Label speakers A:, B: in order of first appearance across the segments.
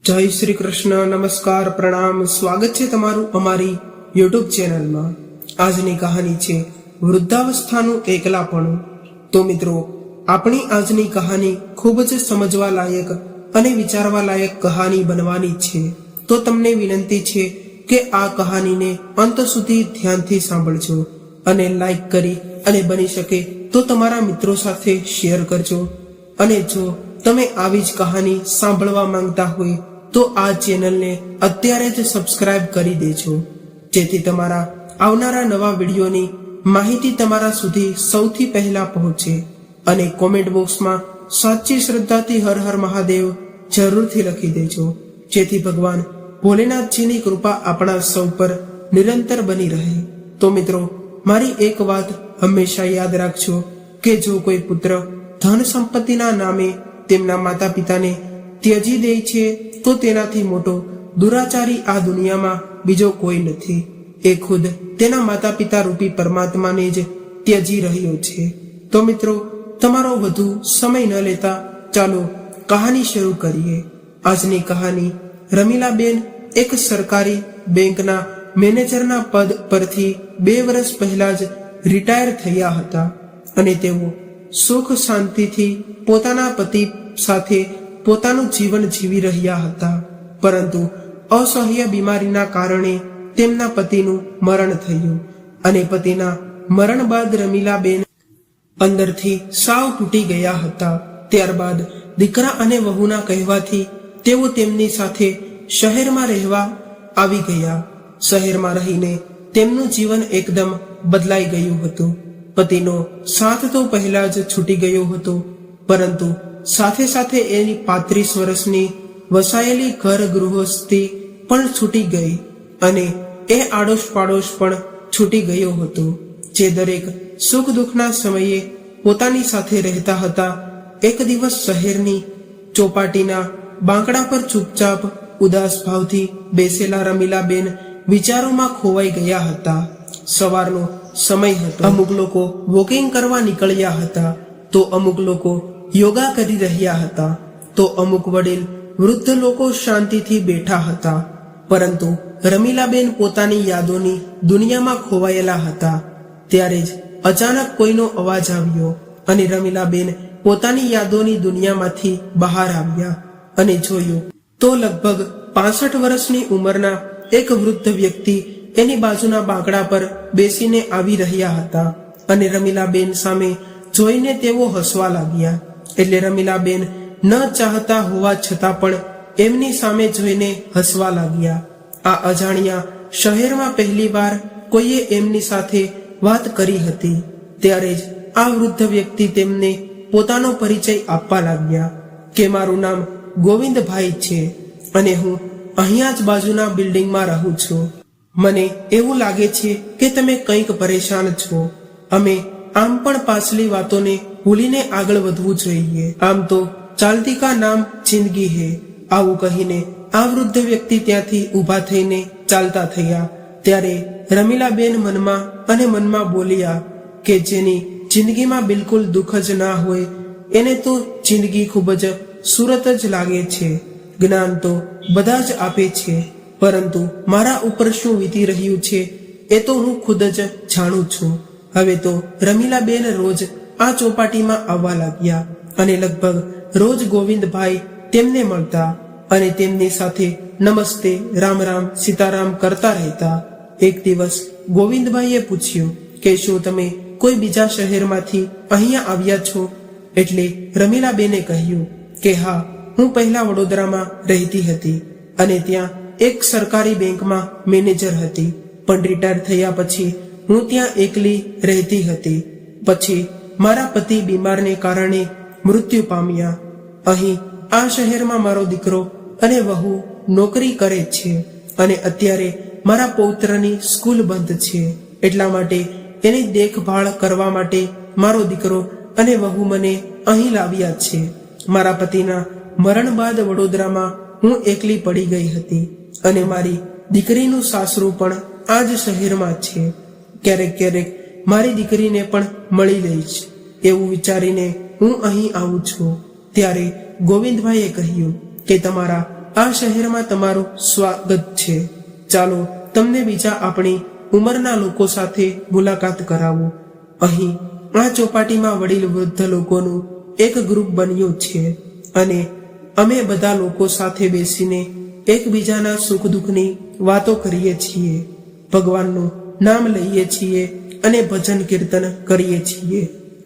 A: જય શ્રી કૃષ્ણ, નમસ્કાર, પ્રણામ, સ્વાગત છે તમારું અમારી યુટ્યુબ ચેનલમાં। આજની કહાની છે વૃદ્ધાવસ્થાનું એકલાપણું। તો મિત્રો, આપણી આજની કહાની ખૂબ જ સમજવા લાયક અને વિચારવા લાયક કહાની બનવાની છે। તો તમને વિનંતી છે કે આ કહાનીને અંત સુધી ધ્યાનથી સાંભળજો અને લાઈક કરી અને બની શકે તો તમારા મિત્રો સાથે શેર કરજો। અને જો તમે આવી જ કહાની સાંભળવા માંગતા હોય તો આ ચેનલને અત્યારે જ સબસ્ક્રાઇબ કરી દેજો, જેથી તમારા આવનારા નવા વિડીયોની માહિતી તમારા સુધી સૌથી પહેલા પહોંચે। અને કોમેન્ટ બોક્સમાં સાચી શ્રદ્ધાથી હર હર મહાદેવ જરૂરથી લખી દેજો, જેથી ભગવાન ભોલેનાથજીની કૃપા આપણા સૌ પર નિરંતર બની રહે। તો મિત્રો, મારી એક વાત હંમેશા યાદ રાખજો કે જો કોઈ પુત્ર ધન સંપત્તિના નામે તેમના માતા પિતાને ત્યજી દે છે તો તેનાથી મોટો દુરાચારી આ દુનિયામાં બીજો કોઈ નથી। એ ખુદ તેના માતા પિતા રૂપી પરમાત્માને જ ત્યજી રહ્યો છે। તો મિત્રો, તમારો વધુ સમય ન લેતા ચાલો કહાની શરૂ કરીએ। આજની કહાની રમીલાબેન એક સરકારી બેંકના મેનેજરના પદ પરથી 2 વર્ષ પહેલા જ રિટાયર થયા હતા અને તેઓ સુખ શાંતિથી પોતાના પતિ સાથે પોતાનું જીવન જીવી રહ્યા હતા। પરંતુ અસહ્ય બીમારીના કારણે તેમના પતિનું મરણ થયું અને પતિના મરણ બાદ રમીલાબેન અંદરથી સાવ તૂટી ગયા હતા। ત્યારબાદ દીકરા અને વહુના કહેવાથી તેઓ તેમની સાથે શહેરમાં રહેવા આવી ગયા। શહેરમાં રહીને તેમનું જીવન એકદમ બદલાઈ ગયું હતું। પતિનો સાથ તો પહેલા જ છૂટી ગયો હતો, પરંતુ સાથે સાથે એની 35 વર્ષની વસાયેલી ઘર ગૃહસ્થી પણ છૂટી ગઈ અને એ આડોશ પાડોશ પણ છૂટી ગયો હતો, જે દરેક સુખ દુઃખના સમયે પોતાની સાથે રહેતા હતા। એક દિવસ શહેરની ચોપાટીના બાંકડા પર ચૂપચાપ ઉદાસ ભાવથી બેસેલા રમીલાબેન વિચારોમાં ખોવાઈ ગયા હતા। સવારનો સમય હતો। અમુક લોકો વોકિંગ કરવા નીકળ્યા હતા, તો અમુક લોકો યોગા કરી રહ્યા હતા, તો અમુક વડીલ વૃદ્ધ લોકો શાંતિથી બેઠા હતા। પરંતુ રમીલાબેન પોતાની યાદોની દુનિયામાં ખોવાયેલા હતા। ત્યારે જ અચાનક કોઈનો અવાજ આવ્યો અને રમીલાબેન પોતાની યાદોની દુનિયામાંથી બહાર આવ્યા અને જોયું તો લગભગ 65 વર્ષની ઉંમરના એક વૃદ્ધ વ્યક્તિ એની બાજુના બાંકડા પર બેસીને આવી રહ્યા હતા અને રમીલાબેન સામે જોઈને તેઓ હસવા લાગ્યા। એટલે રમીલાબેન ન ચાહતા હોવા છતાં પણ એમની સામે જોઈને હસવા લાગ્યા। આ અજાણ્યા શહેરમાં પહેલીવાર કોઈએ એમની સાથે વાત કરી હતી। ત્યારે જ આ વૃદ્ધ વ્યક્તિ તેમને પોતાનો પરિચય આપવા લાગ્યા કે મારું નામ ગોવિંદભાઈ છે અને હું અહીંયા જ બાજુના બિલ્ડિંગમાં રહું છું। મને એવું લાગે છે કે તમે કંઈક પરેશાન છો। અમે આમ પણ પાછલી વાતોને ભૂલીને આગળ વધવું જોઈએ। આમ તો ચાલતી કા નામ જિંદગી હે। આવું કહીને આ વૃદ્ધ વ્યક્તિ ત્યાંથી ઊભા થઈને ચાલતા થયા। ત્યારે રમીલાબેન મનમાં બોલ્યા કે જેની જિંદગીમાં બિલકુલ દુઃખ જ ના હોય એને તો જિંદગી ખૂબ જ સુરત જ લાગે છે। જ્ઞાન તો બધા જ આપે છે, પરંતુ મારા ઉપર શું વીતી રહ્યું છે એ તો હું ખુદ જ જાણું છું। હવે તો રમીલાબેન રોજ આ ચોપાટીમાં આવવા લાગ્યા અને લગભગ રોજ ગોવિંદભાઈ તેમને મળતા અને તેમની સાથે નમસ્તે, રામ રામ, સીતારામ કરતા રહેતા। એક દિવસ ગોવિંદભાઈએ પૂછ્યું કે શું તમે કોઈ બીજા શહેરમાંથી અહીંયા આવ્યા છો? એટલે રમીલાબેને કહ્યું કે હા, હું પહેલા વડોદરામાં રહેતી હતી અને ત્યાં એક સરકારી બેંકમાં મેનેજર હતી, પણ રિટાયર થયા પછી હું ત્યાં એકલી રહેતી હતી। પછી મારા પતિ બીમારને કારણે મૃત્યુ પામ્યા। અહીં આ શહેરમાં મારો દીકરો અને વહુ નોકરી કરે છે અને અત્યારે મારા પૌત્રની સ્કૂલ બંધ છે, એટલા માટે એની દેખભાળ કરવા માટે મારો દીકરો અને વહુ મને અહીં લાવ્યા છે। મારા પતિના મરણ બાદ વડોદરામાં હું એકલી પડી ગઈ હતી અને મારી દીકરીનું સાસરું પણ આ જ શહેરમાં છે। ક્યારેક ક્યારેક મારી દીકરીને પણ મળી લઈશ એવું વિચારીને હું અહીં આવું છું। ત્યારે ગોવિંદભાઈએ કહ્યું કે તમારા આ શહેરમાં તમારું સ્વાગત છે. ચાલો તમને બીજા આપણી ઉંમરના લોકો સાથે મુલાકાત કરાવો. અહીં આ ચોપાટીમાં વડીલ વૃદ્ધ લોકોનું એક ગ્રુપ બન્યું છે અને અમે બધા લોકો સાથે બેસીને એકબીજાના સુખ દુઃખની વાતો કરીએ છીએ, ભગવાનનું નામ લઈએ છીએ અને ભજન કીર્તન કરીએ છીએ.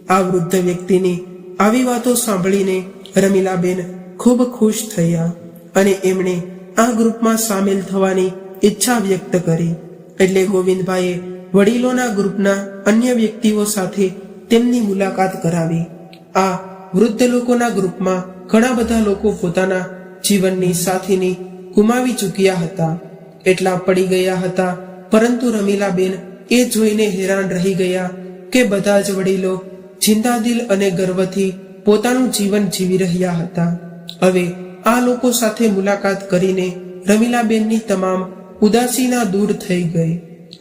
A: આ વૃદ્ધ વ્યક્તિની આવી વાતો સાંભળીને રમીલાબેન ખૂબ ખુશ થયા અને એમણે આ ગ્રુપમાં સામેલ થવાની ઈચ્છા વ્યક્ત કરી. એટલે ગોવિંદભાઈએ વડીલોના ગ્રુપના અન્ય વ્યક્તિઓ સાથે તેમની મુલાકાત કરાવી. આ વૃદ્ધ લોકોના ગ્રુપમાં ઘણા બધા લોકો પોતાના જીવનની સાથીની ગુમાવી ચૂક્યા હતા, એટલા પડી ગયા હતા. પરંતુ રમીલાબેન એ જોઈને હેરાન રહી ગયા કે બધા જ વડીલો જિંદાદિલ અને ગર્વથી પોતાનું જીવન જીવી રહ્યા હતા. હવે આ લોકો સાથે મુલાકાત કરીને રમીલાબેનની તમામ ઉદાસીના દૂર થઈ ગઈ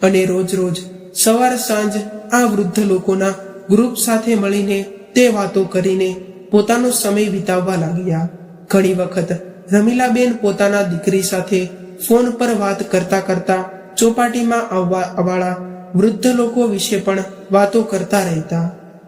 A: અને રોજ રોજ સવાર સાંજ આ વૃદ્ધ લોકોના ગ્રુપ સાથે મળીને તે વાતો કરીને પોતાનો સમય વિતાવવા લાગ્યા. ઘણી વખત રમીલાબેન પોતાના દીકરી સાથે ફોન પર વાત કરતા કરતા ચોપાટીમાં આવવાવાળા વૃદ્ધ લોકો વિશે પણ વાતો કરતા રહેતા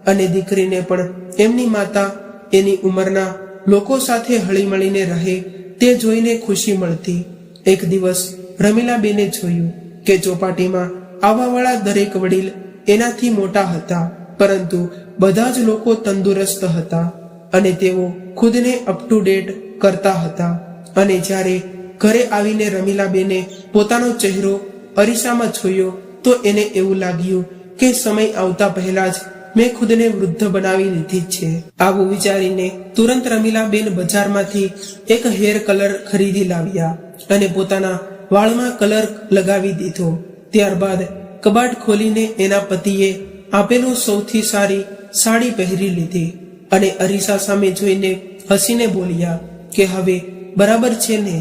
A: અને દીકરીને પણ એમની માતા એની ઉંમરના લોકો સાથે હળીમળીને રહે તે જોઈને ખુશી મળતી. એક દિવસ રમીલાબેને જોયું કે ચોપાટીમાં આવવાવાળા દરેક વડીલ એનાથી મોટા હતા, પરંતુ બધા જ લોકો તંદુરસ્ત હતા અને તેઓ ખુદને અપ ટુ ડેટ કરતા હતા. અને જ્યારે ઘરે આવીને રમીલાબેને પોતાનો ચહેરો અરીસામાં જોયો તો એને એવું લાગ્યું કે સમય આવતા પહેલા જ મેં ખુદને વૃદ્ધ બનાવી લીધી છે. આવું વિચારીને તુરંત રમીલાબેન બજારમાંથી એક હેર કલર ખરીદી લાવ્યા અને પોતાના વાળમાં કલર લગાવી દીધો. ત્યારબાદ કબાટ ખોલીને એના પતિએ આપેલો સૌથી સારી સાડી પહેરી લીધી અને અરીસા સામે જોઈને હસીને બોલ્યા કે હવે બરાબર છે ને.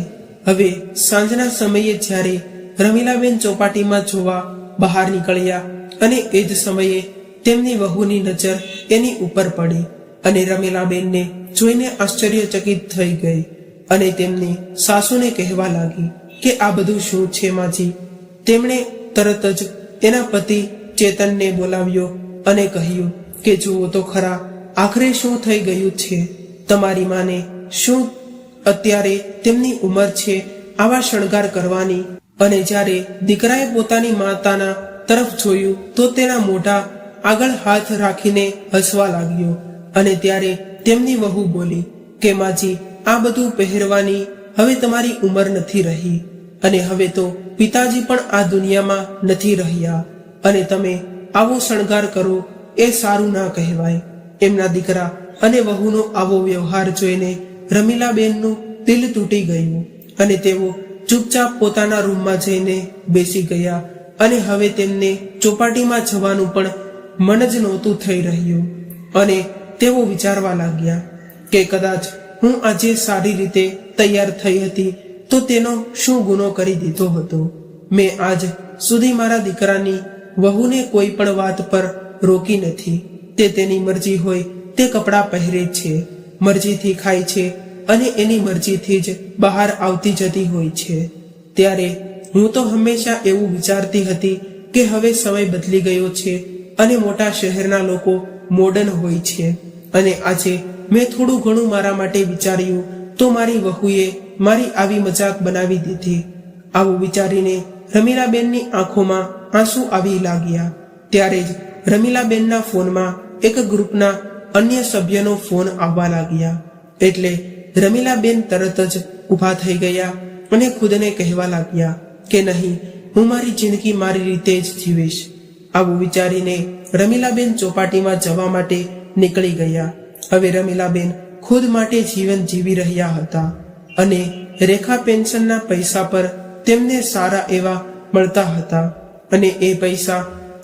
A: હવે સાંજના સમયે જ્યારે રમીલાબેન ચોપાટીમાં જોવા બહાર નીકળ્યા અને એ જ સમયે તેમની વહુની નજર એની ઉપર પડી અને રમીલાબેનને જોઈને આશ્ચર્યચકિત થઈ ગઈ અને તેમની સાસુને કહેવા લાગી કે આ બધું શું છે માજી. તેમણે તરત જ એના પતિ ચેતનને બોલાવ્યો અને કહ્યું કે જુઓ તો ખરા આખરે શું થઈ ગયું છે. તમારી માને શું અત્યારે તેમની ઉંમર છે આવા શણગાર કરવાની? અને જ્યારે દીકરાએ પોતાની માતાના તરફ જોયું તો તેના મોઢા આગળ હાથ રાખીને હસવા લાગ્યો અને ત્યારે તેમની વહુ બોલી કે માજી, આ બધું પહેરવાની હવે તમારી ઉંમર નથી રહી અને હવે તો પિતાજી પણ આ દુનિયામાં નથી રહ્યા અને તમે આવો શણગાર કરો એ સારું ના કહેવાય. એમના દીકરા અને વહુનો આવો વ્યવહાર જોઈને રમીલાબેનનું દિલ તૂટી ગયું અને તેઓ ચૂપચાપ પોતાના રૂમમાં જઈને બેસી ગયા અને હવે તેમને ચોપાટીમાં જવાનું પણ મન જ નહોતું થઈ રહ્યું. અને તેઓ વિચારવા લાગ્યા કે કદાચ હું આજે સારી રીતે તૈયાર થઈ હતી તો તેનો શું ગુનો કરી દીધો હતો. મેં આજ સુધી મારા દીકરાની વહુને કોઈ પણ વાત પર રોકી નથી. તે તેની મરજી હોય તે કપડાં પહેરે છે, મરજીથી ખાય છે અને એની મરજીથી જ બહાર આવતી જતી હોય છે. ત્યારે હું તો હંમેશા એવું વિચારતી હતી કે હવે સમય બદલી ગયો છે અને મોટા શહેરના લોકો મોડર્ન હોય છે અને આજે મેં થોડું ઘણું મારા માટે વિચાર્યું તો મારી વહુએ મારી આવી મજાક બનાવી દીધી. આવું વિચારીને રમીલાબેનની આંખોમાં આંસુ આવી લાગ્યા. ત્યારે જ રમીલાબેનના ફોનમાં એક ગ્રુપના અન્ય સભ્યનો ફોન આવવા લાગ્યા. એટલે રમીલાબેન તરત જ ઊભા થઈ ગયા અને ખુદને કહેવા લાગ્યા કે નહીં, હું મારી જિંદગી મારી રીતે જ જીવીશ. આવું વિચારીને રમીલાબેન ચોપાટીમાં જવા માટે નીકળી ગયા. હવે રમીલાબેન ખુદ માટે જીવન જીવી રહ્યા હતા અને રેખા પેન્શનના પૈસા પર તેમને સારા એવા મળતા હતા અને એ પૈસા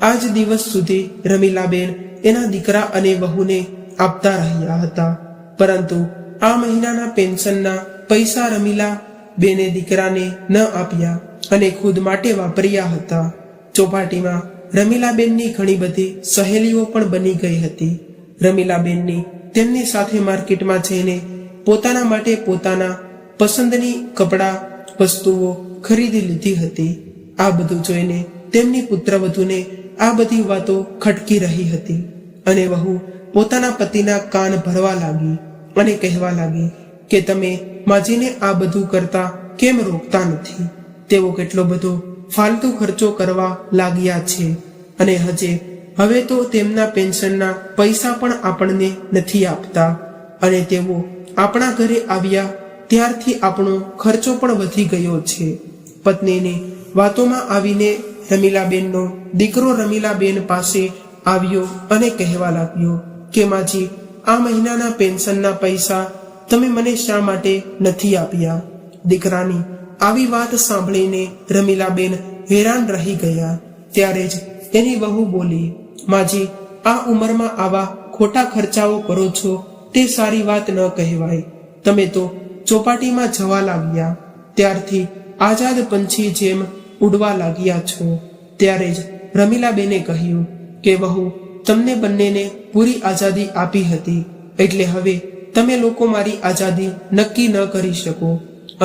A: આજ દિવસ સુધી રમીલાબેન એના દીકરા અને વહુને આપતા રહ્યા હતા. પરંતુ આ મહિનાના પેન્શનના પૈસા રમીલાબેને દીકરાને ન આપ્યા અને ખુદ માટે વાપર્યા હતા. ચોપાટીમાં રમીલાબેનની ઘણી બધી સહેલીઓ પણ બની ગઈ હતી. રમીલાબેનની તેમની સાથે માર્કેટમાં જઈને પોતાના માટે પોતાના પસંદની કપડાં વસ્તુઓ ખરીદી લીધી હતી. આ બધું જોઈને તેમની પુત્રવધૂને આ બધી વાતો ખટકી રહી હતી અને વહુ પોતાના પતિના કાન ભરવા લાગી અને કહેવા લાગી કે તમે માજીને આ બધું કરતા કેમ રોકતા નથી? તેઓ કેટલો બધો ફાલતુ ખર્ચો કરવા લાગ્યા છે અને હવે તો તેમના પેન્શનના પૈસા પણ આપણને નથી આપતા અને તેઓ આપણા ઘરે આવ્યા ત્યારથી આપણો ખર્ચો પણ વધી ગયો છે. પત્નીની વાતોમાં આવીને રમીલાબેનનો દીકરો રમીલાબેન પાસે આવ્યો અને કહેવા લાગ્યો કે માજી, આ મહિનાના પેન્શનના પૈસા તમે મને શા માટે નથી આપ્યા? દીકરાની આવી વાત સાંભળીને રમીલાબેન હેરાન રહી ગયા. ત્યારે જ તેની વહુ બોલી, માજી, આ ઉંમરમાં આવા ખોટા ખર્ચાઓ કરો છો તે સારી વાત ન કહેવાય. તમે તો ચોપાટીમાં જવા લાગ્યા ત્યારથી આઝાદ પંછી જેમ ઉડવા લાગ્યા છો. ત્યારે જ રમીલાબેને કહ્યું કે વહુ, તમને બંનેને પૂરી આઝાદી આપી હતી, એટલે હવે તમે લોકો મારી આઝાદી નક્કી ન કરી શકો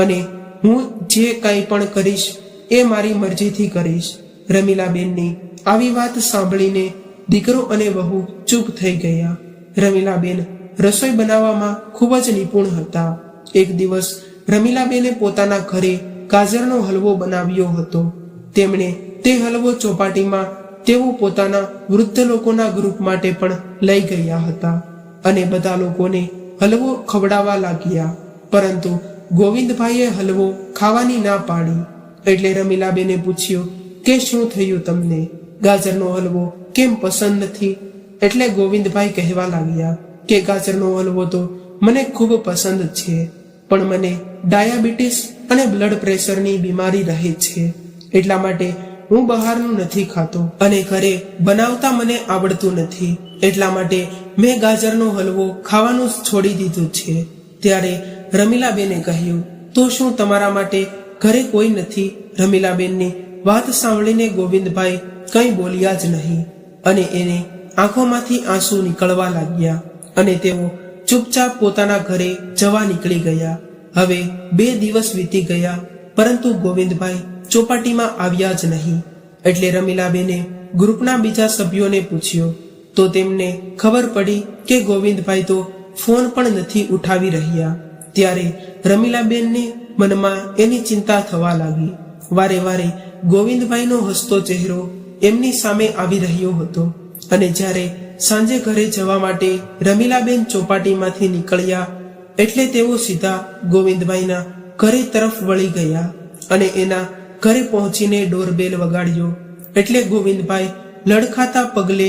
A: અને હું જે કંઈ પણ કરીશ એ મારી મરજીથી કરીશ. રમીલાબેનની આવી વાત સાંભળીને દીકરો અને વહુ ચૂપ થઈ ગયા. રમીલાબેન રસોઈ બનાવવામાં ખૂબ જ નિપુણ હતા. એક દિવસ રમીલાબેને પોતાના ઘરે ગાજરનો હલવો બનાવ્યો હતો. તેમણે તે હલવો ચોપાટીમાં તેઓ પોતાના વૃદ્ધ લોકોના ગ્રુપ માટે પણ લઈ ગયા હતા અને બધા લોકોને હલવો ખવડાવવા લાગ્યા. પરંતુ ગોવિંદભાઈએ હલવો ખાવાની ના પાડી. એટલે રમીલાબેને પૂછ્યું કે શું થયું તમને? ગાજરનો હલવો કેમ પસંદ નથી? એટલે ગોવિંદભાઈ કહેવા લાગ્યા કે ગાજરનો હલવો તો મને ખૂબ પસંદ છે, પણ મને ડાયાબિટીસ અને બ્લડ પ્રેશરની બીમારી રહે છે, એટલા માટે હું બહારનું નથી ખાતો અને ઘરે બનાવતા મને આવડતું નથી, એટલા માટે મેં ગાજરનો હલવો ખાવાનું છોડી દીધું છે. ત્યારે રમીલાબેને કહ્યું, તો શું તમારા માટે ઘરે કોઈ નથી? રમીલાબેનની વાત સાંભળીને ગોવિંદભાઈ કંઈ બોલ્યા જ નહીં અને એને આંખોમાંથી આંસુ નીકળવા લાગ્યા અને તેઓ ચૂપચાપ પોતાના ઘરે જવા નીકળી ગયા. હવે 2 દિવસ વીતી ગયા, પરંતુ ગોવિંદભાઈ ચોપાટીમાં આવ્યા જ નહીં. એટલે રમીલાબેને ગ્રુપના બીજા સભ્યોને પૂછ્યો તો તેમને ખબર પડી કે ગોવિંદભાઈ તો ફોન પણ નથી ઉઠાવી રહ્યા. ત્યારે રમીલાબેનને મનમાં એની ચિંતા થવા લાગી. વારે વારે ગોવિંદભાઈનો હસતો ચહેરો એમની સામે આવી રહ્યો હતો અને જ્યારે સાંજે ઘરે જવા માટે રમીલાબેન ચોપાટીમાંથી નીકળ્યા એટલે તેઓ સીધા ગોવિંદભાઈના ઘરે તરફ વળી ગયા અને એના ઘરે પહોંચીને ડોરબેલ વગાડ્યો. એટલે ગોવિંદભાઈ લડખાતા પગલે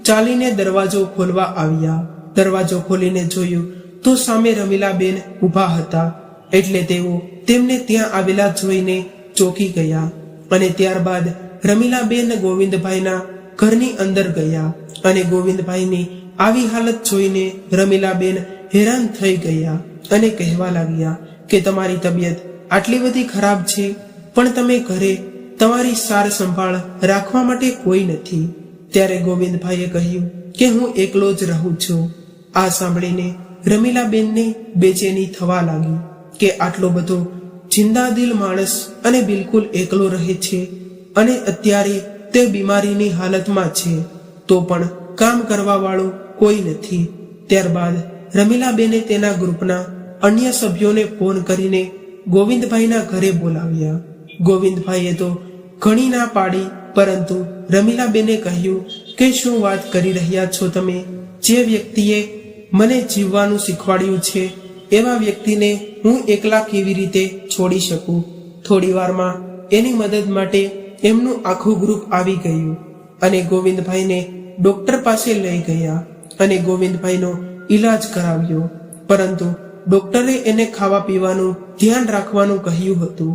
A: ચાલીને દરવાજો ખોલવા આવ્યા. દરવાજો ખોલીને જોયું તો સામે રમીલાબેન ઊભા હતા. એટલે તેઓ તેમને ત્યાં આવેલા જોઈને ચોંકી ગયા અને ત્યારબાદ રમીલાબેન ગોવિંદભાઈના ઘરની અંદર ગયા અને ગોવિંદભાઈની આવી હાલત જોઈને રમીલાબેન હેરાન થઈ ગયા અને કહેવા લાગ્યા કે તમારી તબિયત આટલી બધી ખરાબ છે, પણ તમે ઘરે તમારી સાર સંભાળ રાખવા માટે કોઈ નથી. ત્યારે ગોવિંદભાઈએ કહ્યું કે હું એકલો જ રહું છું. આ સાંભળીને રમીલાબેનને બેચેની થવા લાગી કે આટલો બધો જિંદાદિલ માણસ અને બિલકુલ એકલો રહે છે અને અત્યારે તે બીમારીની હાલતમાં છે, તો પણ કામ કરવા વાળો કોઈ નથી. ત્યારબાદ રમીલાબેને તેના ગ્રુપના અન્ય સભ્યોને ફોન કરીને ગોવિંદભાઈના ઘરે બોલાવ્યા. ગોવિંદભાઈએ તો ઘણી ના પાડી, પરંતુ રમીલાબેને કહ્યું કે શું વાત કરી રહ્યા છો તમે? જે વ્યક્તિએ મને જીવવાનું શીખવાડ્યું છે એવા વ્યક્તિને હું એકલા કેવી રીતે છોડી શકું? થોડી વારમાં એની મદદ માટે એમનું આખું ગ્રુપ આવી ગયું અને ગોવિંદભાઈને ડોક્ટર પાસે લઈ ગયા અને ગોવિંદભાઈનો ઈલાજ કરાવ્યો. પરંતુ ડોક્ટરે એને ખાવા પીવાનું ધ્યાન રાખવાનું કહ્યું હતું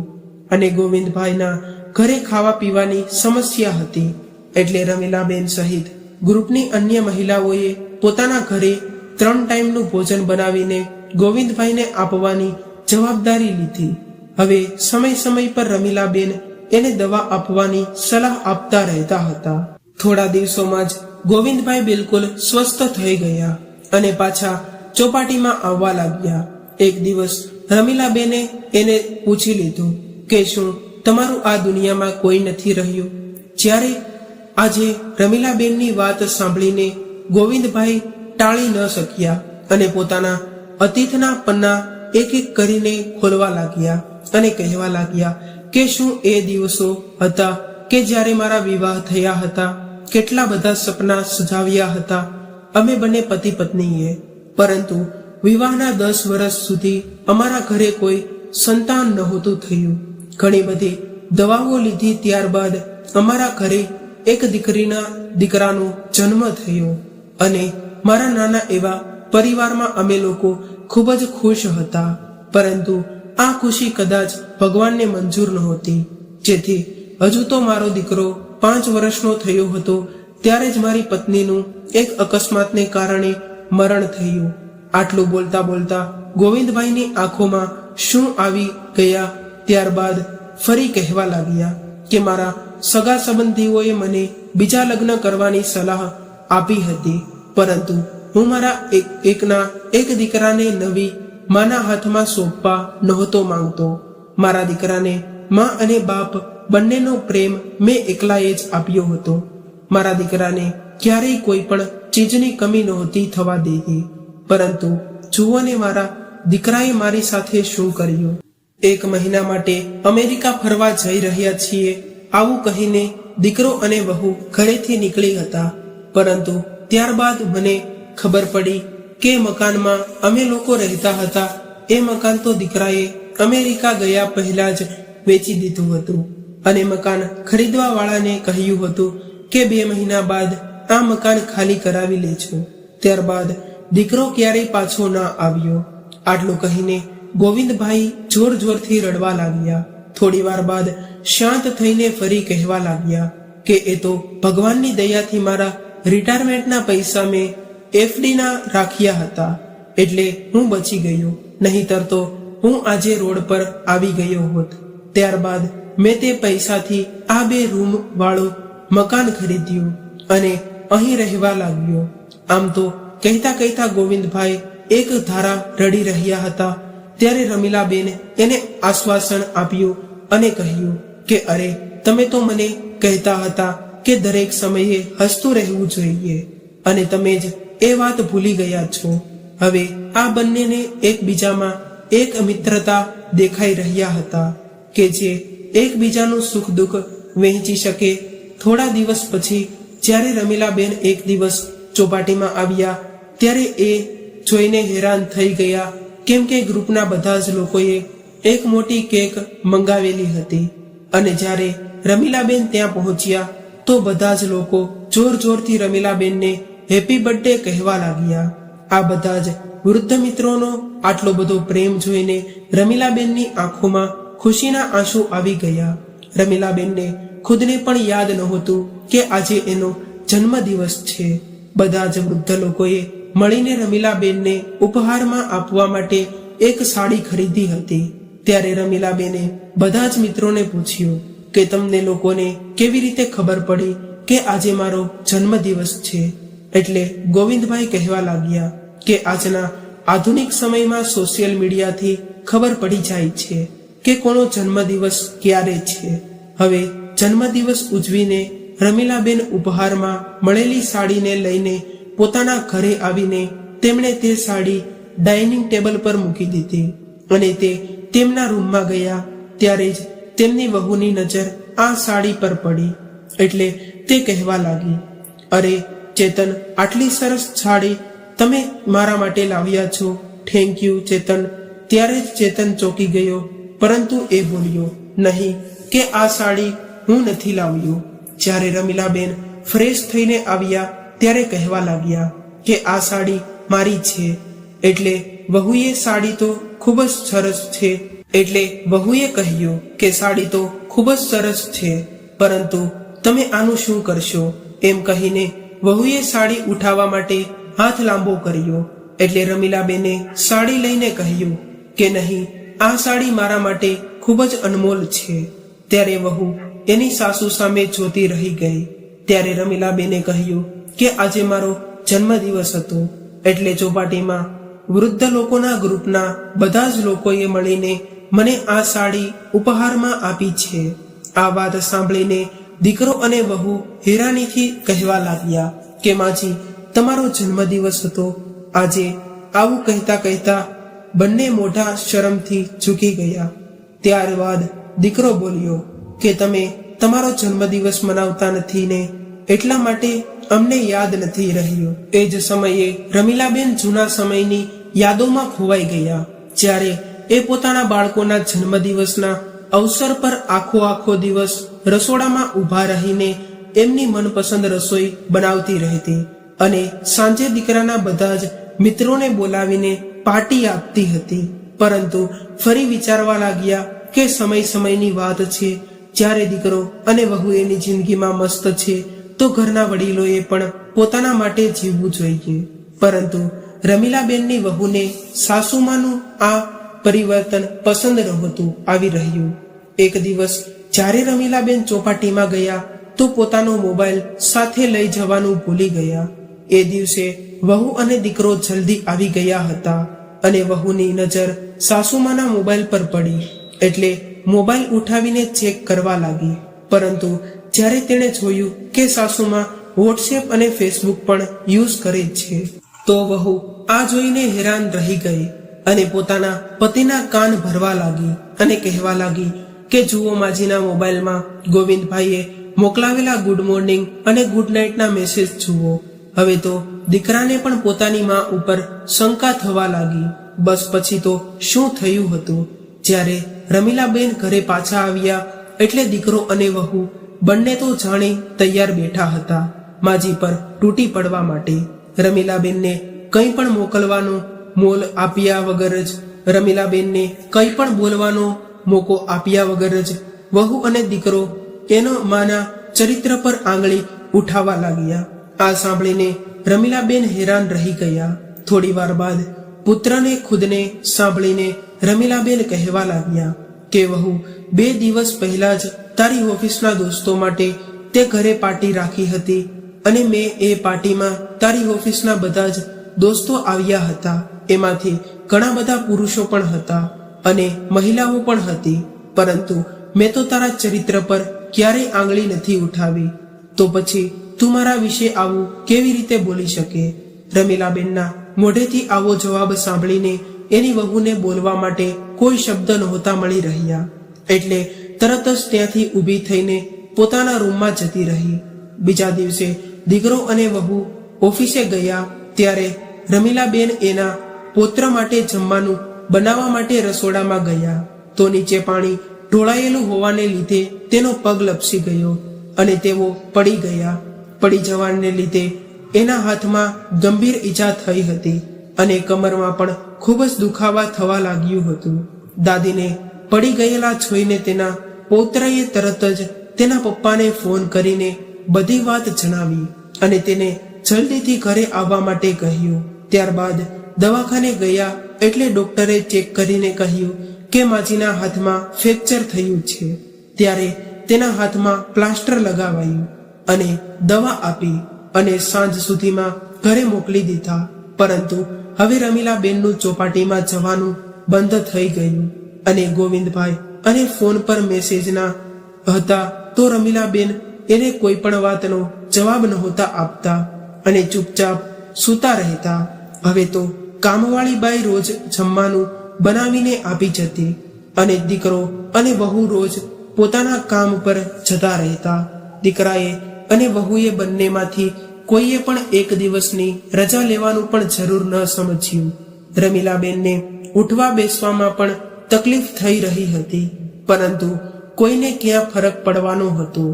A: અને ગોવિંદભાઈના ઘરે ખાવા પીવાની સમસ્યા હતી. એટલે રમીલાબેન સહિત ગ્રુપની અન્ય મહિલાઓએ પોતાના ઘરે 3 ટાઈમનું ભોજન બનાવીને ગોવિંદભાઈને આપવાની જવાબદારી લીધી. હવે સમય પર રમીલાબેન એને દવા આપવાની સલાહ આપતા રહેતા હતા. થોડા દિવસોમાં જ ગોવિંદભાઈ બિલકુલ સ્વસ્થ થઈ ગયા અને પાછા ચોપાટીમાં આવવા લાગ્યા. એક દિવસ રમીલાબેને એને પૂછી લીધું કે શું તમારું આ દુનિયામાં કોઈ નથી રહ્યું? જ્યારે આજે રમીલાબેનની વાત સાંભળીને ગોવિંદભાઈ ટાળી ન શક્યા અને પોતાના અતીતના પન્ના એક એક કરીને ખોલવા લાગ્યા અને કહેવા લાગ્યા કે શું એ દિવસો હતા કે જ્યારે મારા વિવાહ થયા હતા, કેટલા બધા સપના સજાવ્યા હતા અમે બંને પતિ પત્નીએ, પરંતુ વિવાહના 10 વર્ષ સુધી અમારા ઘરે કોઈ સંતાન નહોતું થયું. ઘણી બધી દવાઓ લીધી, ત્યારબાદ અમારા ઘરે એક દીકરાનો જન્મ થયો અને મારા નાના એવા પરિવારમાં અમે લોકો ખૂબ જ ખુશ હતા. પરંતુ આ ખુશી કદાચ ભગવાનને મંજૂર નહોતી, જેથી હજુ તો મારો દીકરો 5 વર્ષનો થયો હતો ત્યારે જ મારી પત્નીનું એક અકસ્માતને કારણે મરણ થયું. આટલું બોલતા બોલતા ગોવિંદભાઈની આંખોમાં શું આવી ગયા, ત્યારબાદ ફરી કહેવા લાગ્યા કે મારા સગા સંબંધીઓએ મને બીજા લગ્ન કરવાની સલાહ આપી હતી, પરંતુ હું મારા એક દીકરાને નવી માના હાથમાં સોંપવા નહોતો માંગતો. મારા દીકરાને મા અને બાપ બંનેનો પ્રેમ મેં એકલાએ જ આપ્યો હતો. મારા દીકરાને ક્યારેય કોઈ પણ ચીજની કમી નહોતી થવા દેતી. પરંતુ જુઓને મારા દીકરાએ મારી સાથે શું કર્યું. 1 મહિના માટે અમેરિકા ફરવા જઈ રહ્યા છીએ આવું કહીને દીકરો અને વહુ ઘરેથી નીકળી હતા. પરંતુ ત્યારબાદ મને ખબર પડી કે મકાનમાં અમે લોકો રહેતા હતા એ મકાન તો દીકરાએ અમેરિકા ગયા પહેલા જ વેચી દીધું હતું અને મકાન ખરીદવા વાળાને કહ્યું હતું કે 2 મહિના બાદ આ મકાન ખાલી કરાવી લેજો. ત્યારબાદ દીકરો ક્યારેય પાછો ના આવ્યો. આટલું કહીને ગોવિંદભાઈ જોર જોરથી રડવા લાગ્યા. થોડી વાર બાદ શાંત થઈને ફરી કહેવા લાગ્યા કે એ તો ભગવાનની દયાથી મારા રિટાયરમેન્ટના પૈસા મેં એફડીના રાખ્યા હતા એટલે હું બચી ગયો, નહીંતર તો હું આજે રોડ પર આવી ગયો હોત. ત્યારબાદ મેં તે પૈસાથી આ 2 રૂમ વાળું મકાન ખરીદ્યું અને અહીં રહેવા લાગ્યો. આમ તો કહેતા કહેતા ગોવિંદભાઈ એક ધારા રડી રહ્યા હતા ત્યારે રમીલાબેન એને આશ્વાસન આપ્યું અને કહ્યું કે અરે તમે તો મને કહેતા હતા કે દરેક સમયે હસતું રહેવું જોઈએ અને તમે જ એ વાત ભૂલી ગયા છો. હવે આ બંનેને એકબીજામાં એક મિત્રતા દેખાઈ રહ્યા હતા કે જે એકબીજાનું સુખ દુઃખ વહેંચી શકે. થોડા દિવસ પછી જ્યારે રમીલાબેન એક દિવસ ચોપાટીમાં આવ્યા ત્યારે એ જોઈને હેરાન થઈ ગયા, કેમ કે ગ્રુપના બધા જ લોકોએ એક મોટી કેક મંગાવેલી હતી અને જ્યારે રમીલાબેન ત્યાં પહોંચ્યા તો બધા જ લોકો જોર જોરથી રમીલાબેનને હેપી બર્થડે કહેવા લાગ્યા. આ બધા જ વૃદ્ધ મિત્રોનો આટલો બધો પ્રેમ જોઈને રમીલાબેનની આંખોમાં ખુશીના આંસુ આવી ગયા. રમીલાબેનને ખુદને પણ યાદ નહોતું કે આજે એનો જન્મદિવસ છે. બધા જ વૃદ્ધ લોકોએ મળીને રમીલાબેનને ઉપહારમાં આપવા માટે એક સાડી ખરીદી હતી. ત્યારે રમીલાબેને બધા જ મિત્રોને પૂછ્યું કે તમને લોકોને કેવી રીતે ખબર પડી કે આજે મારો જન્મદિવસ છે? એટલે ગોવિંદભાઈ કહેવા લાગ્યા કે આજના આધુનિક સમયમાં સોશિયલ મીડિયાથી ખબર પડી જાય છે કે કોનો જન્મદિવસ ક્યારે છે. હવે જન્મદિવસ ઉજવીને રમીલાબેન ઉપહારમાં મળેલી સાડીને લઈને પોતાના ઘરે આવીને તેમણે તે સાડી ડાઇનિંગ ટેબલ પર મૂકી દીધી અને તે તેમના રૂમમાં ગયા. ત્યારે જ તેમની વહુની નજર આ સાડી પર પડી એટલે તે કહેવા લાગી, અરે ચેતન, આટલી સરસ સાડી તમે મારા માટે લાવ્યા છો, થેન્ક યુ ચેતન. ત્યારે જ ચેતન ચોંકી ગયો, પરંતુ એ બોલ્યો નહીં કે આ સાડી હું નથી લાવ્યો. જ્યારે રમીલાબેન ફ્રેશ થઈને આવ્યા ત્યારે કહેવા લાગ્યા કે આ સાડી મારી છે. એટલે વહુએ સાડી તો ખૂબ જ સરસ છે. એટલે વહુએ કહ્યું કે સાડી તો ખૂબ જ સરસ છે, પરંતુ તમે આનું શું કરશો? એમ કહીને વહુએ સાડી ઉઠાવવા માટે હાથ લાંબો કર્યો. એટલે રમીલાબેને સાડી લઈને કહ્યું કે નહીં, આ સાડી મારા માટે ખૂબ જ અનમોલ છે. ત્યારે વહુ એની સાસુ સામે જોતી રહી ગઈ. ત્યારે રમીલાબેને કહ્યું કે આજે મારો જન્મદિવસ હતો એટલે ચોપાટીમાં વૃદ્ધ લોકોના ગ્રુપના બધા જ લોકોએ મળીને મને આ સાડી ઉપહારમાં આપી છે. આ વાત સાંભળીને દીકરો અને વહુ હેરાનીથી કહેવા લાગ્યા કે માજી, તમારો જન્મદિવસ હતો આજે. આવું કહેતા કહેતા બંને મોઢા શરમથી ઝૂકી ગયા. ત્યારબાદ દીકરો બોલ્યો કે તમે તમારો જન્મદિવસ મનાવતા નથી ને, એટલા માટે અમને યાદ નથી રહ્યો. એ જ સમયે રમીલાબેન જૂના સમયની યાદોમાં ખોવાઈ ગયા, જ્યારે એ પોતાના બાળકોના જન્મદિવસના અવસર પર આખો દિવસ રસોડામાં ઊભા રહીને એમની મનપસંદ રસોઈ બનાવતી રહેતી અને સાંજે દીકરાના બધા જ મિત્રોને બોલાવીને પાર્ટી આપતી હતી. પરંતુ ફરી વિચારવા લાગ્યા કે સમયની વાત છે, જ્યારે દીકરો અને વહુ એની જિંદગીમાં મસ્ત છે તો ઘરના વડીલોએ પણ પોતાના માટે જીવવું જોઈએ. પરંતુ રમીલાબેનની વહુને સાસુમાનું આ પરિવર્તન પસંદ નહોતું આવી રહ્યું. એક દિવસ જ્યારે રમીલાબેન ચોપાટીમાં ગયા તો પોતાનો મોબાઈલ સાથે લઈ જવાનું ભૂલી ગયા. એ દિવસે વહુ અને દીકરો જલ્દી આવી ગયા હતા અને વહુની નજર સાસુમાના મોબાઈલ પર પડી એટલે મોબાઈલ ઉઠાવીને ચેક કરવા લાગી. પરંતુ જ્યારે તેણે જોયું કે સાસુમાં વોટ્સએપ અને ફેસબુક પણ યુઝ કરે છે તો વહુ આ જોઈને હેરાન રહી ગઈ અને પોતાના પતિના કાન ભરવા લાગી અને કહેવા લાગી કે જુઓ, માજીના મોબાઈલમાં ગોવિંદભાઈએ મોકલાવેલા ગુડ મોર્નિંગ અને ગુડ નાઇટના મેસેજ જુઓ. હવે તો દીકરાને પણ પોતાની માં ઉપર શંકા થવા લાગી. બસ પછી તો શું થયું હતું, જ્યારે રમીલાબેન ઘરે પાછા આવ્યા એટલે દીકરો અને વહુ બંને તો જાણી તૈયાર બેઠા હતા માજી પર તૂટી પડવા માટે. રમીલાબેનને કંઈ પણ મોકલવાનો મોલ આપ્યા વગર જ, રમીલાબેનને કંઈ પણ બોલવાનો મોકો આપ્યા વગર જ વહુ અને દીકરો એનો માના ચરિત્ર પર આંગળી ઉઠાવવા લાગ્યા. આ સાંભળીને રમીલાબેન હેરાન રહી ગયા. થોડી વાર બાદ પુત્રને ખુદને સાંભળીને રમીલાબેન કહેવા લાગ્યા કે વહુ, 2 દિવસ પહેલા જ તારી ઓફિસના દોસ્તો માટે તે ઘરે પાર્ટી રાખી હતી અને મેં એ પાર્ટીમાં તારી ઓફિસના બધા જ દોસ્તો આવ્યા હતા. એમાંથી ઘણા બધા પુરુષો પણ હતા અને મહિલાઓ પણ હતી, પરંતુ મેં તો તારા ચરિત્ર પર ક્યારેય આંગળી નથી ઉઠાવી. તો પછી તું મારા વિશે આવું કેવી રીતે બોલી શકે? રમીલાબેનના મોઢેથી આવો જવાબ સાંભળીને એની વહુને બોલવા માટે કોઈ શબ્દ નહોતા મળી રહ્યા એટલે તરત જ ત્યાંથી ઊભી થઈને પોતાના રૂમમાં જતી રહી. બીજા દિવસે દીકરો અને વહુ ઓફિસે ગયા ત્યારે રમીલાબેન એના પૌત્ર માટે જમવાનું બનાવવા માટે રસોડામાં ગયા તો નીચે પાણી ઢોળાયેલું હોવાને લીધે તેનો પગ લપસી ગયો અને તેઓ પડી ગયા. પડી જવાને લીધે એના હાથમાં ગંભીર ઈજા થઈ હતી અને કમરમાં પણ ખૂબ જ દુખાવા થવા લાગ્યું હતું. દાદીને પડી ગયેલા જોઈને તેના પૌત્રએ તરત જ તેના પપ્પાને ફોન કરીને બધી વાત જણાવી અને તેને જલ્દીથી ઘરે આવવા માટે કહ્યું. ત્યારબાદ દવાખાને ગયા એટલે ડોક્ટરે ચેક કરીને કહ્યું કે માજીના હાથમાં ફ્રેક્ચર થયું છે. ત્યારે તેના હાથમાં પ્લાસ્ટર લગાવાયું અને દવા આપી અને સાંજ સુધીમાં ઘરે મોકલી દીધા. પરંતુ હવે રમીલાબેનનું ચોપાટીમાં જવાનું બંધ થઈ ગયું અને ગોવિંદભાઈ અને ફોન પર મેસેજના હતા તો રમીલાબેન એને કોઈ પણ વાતનો જવાબ નહોતા આપતા અને ચૂપચાપ સૂતા રહેતા. હવે તો કામવાળી બાઈ રોજ જમવાનું બનાવીને આપી જતી અને દીકરો અને વહુ રોજ પોતાના કામ પર જતા રહેતા. દીકરાએ અને વહુએ બંનેમાંથી કોઈએ પણ એક દિવસની રજા લેવાનું પણ જરૂર ન સમજ્યું. રમીલાબેનને ઉઠવા બેસવામાં પણ તકલીફ થઈ રહી હતી, પરંતુ કોઈને ક્યાં ફરક પડવાનો હતો.